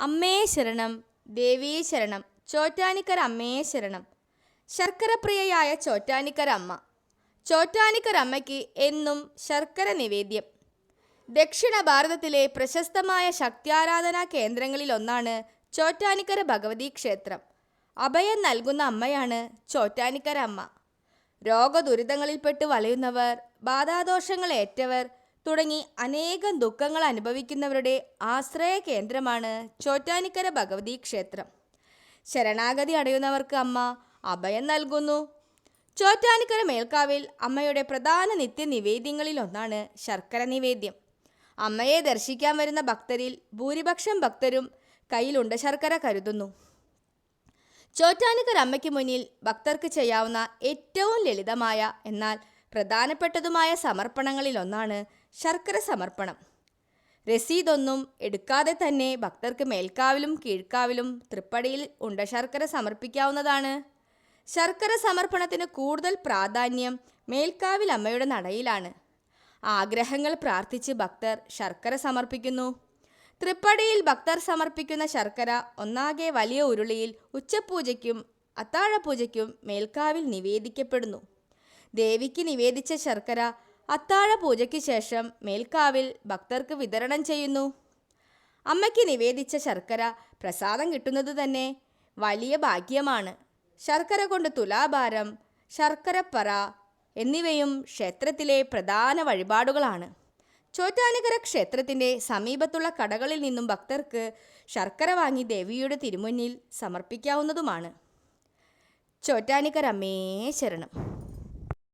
അമ്മേ ശരണം, ദേവീ ശരണം, ചോറ്റാനിക്കര അമ്മേ ശരണം. ശർക്കരപ്രിയയായ ചോറ്റാനിക്കര അമ്മ. ചോറ്റാനിക്കര അമ്മയ്ക്ക് എന്നും ശർക്കര നിവേദ്യം. ദക്ഷിണ ഭാരതത്തിലെ പ്രശസ്തമായ ശക്ത്യാരാധനാ കേന്ദ്രങ്ങളിലൊന്നാണ് ചോറ്റാനിക്കര ഭഗവതി ക്ഷേത്രം. അഭയം നൽകുന്ന അമ്മയാണ് ചോറ്റാനിക്കര അമ്മ. രോഗദുരിതങ്ങളിൽപ്പെട്ട് വലയുന്നവർ, ബാധാദോഷങ്ങളേറ്റവർ തുടങ്ങി അനേകം ദുഃഖങ്ങൾ അനുഭവിക്കുന്നവരുടെ ആശ്രയ കേന്ദ്രമാണ് ചോറ്റാനിക്കര ഭഗവതി ക്ഷേത്രം. ശരണാഗതി അടയുന്നവർക്ക് അമ്മ അഭയം നൽകുന്നു. ചോറ്റാനിക്കര മേൽക്കാവിൽ അമ്മയുടെ പ്രധാന നിത്യനിവേദ്യങ്ങളിലൊന്നാണ് ശർക്കര നിവേദ്യം. അമ്മയെ ദർശിക്കാൻ വരുന്ന ഭക്തരിൽ ഭൂരിപക്ഷം ഭക്തരും കയ്യിലുണ്ട ശർക്കര കരുതുന്നു. ചോറ്റാനിക്കര അമ്മയ്ക്ക് മുന്നിൽ ഭക്തർക്ക് ചെയ്യാവുന്ന ഏറ്റവും ലളിതമായ എന്നാൽ പ്രധാനപ്പെട്ടതുമായ സമർപ്പണങ്ങളിലൊന്നാണ് ശർക്കര സമർപ്പണം. രസീതൊന്നും എടുക്കാതെ തന്നെ ഭക്തർക്ക് മേൽക്കാവിലും കീഴ്ക്കാവിലും തൃപ്പടിയിൽ ഉണ്ട ശർക്കര സമർപ്പിക്കാവുന്നതാണ്. ശർക്കര സമർപ്പണത്തിന് കൂടുതൽ പ്രാധാന്യം മേൽക്കാവിൽ അമ്മയുടെ നടയിലാണ്. ആഗ്രഹങ്ങൾ പ്രാർത്ഥിച്ച് ഭക്തർ ശർക്കര സമർപ്പിക്കുന്നു. തൃപ്പടിയിൽ ഭക്തർ സമർപ്പിക്കുന്ന ശർക്കര ഒന്നാകെ വലിയ ഉരുളിയിൽ ഉച്ചപൂജയ്ക്കും അത്താഴപൂജയ്ക്കും മേൽക്കാവിൽ നിവേദിക്കപ്പെടുന്നു. ദേവിക്ക് നിവേദിച്ച ശർക്കര അത്താഴപൂജയ്ക്ക് ശേഷം മേൽക്കാവിൽ ഭക്തർക്ക് വിതരണം ചെയ്യുന്നു. അമ്മയ്ക്ക് നിവേദിച്ച ശർക്കര പ്രസാദം കിട്ടുന്നത് തന്നെ വലിയ ഭാഗ്യമാണ്. ശർക്കര കൊണ്ട് തുലാഭാരം, ശർക്കരപ്പറ എന്നിവയും ക്ഷേത്രത്തിലെ പ്രധാന വഴിപാടുകളാണ്. ചോറ്റാനിക്കര ക്ഷേത്രത്തിൻ്റെ സമീപത്തുള്ള കടകളിൽ നിന്നും ഭക്തർക്ക് ശർക്കര വാങ്ങി ദേവിയുടെ തിരുമുന്നിൽ സമർപ്പിക്കാവുന്നതുമാണ്. ചോറ്റാനിക്കര അമ്മേ ശരണം.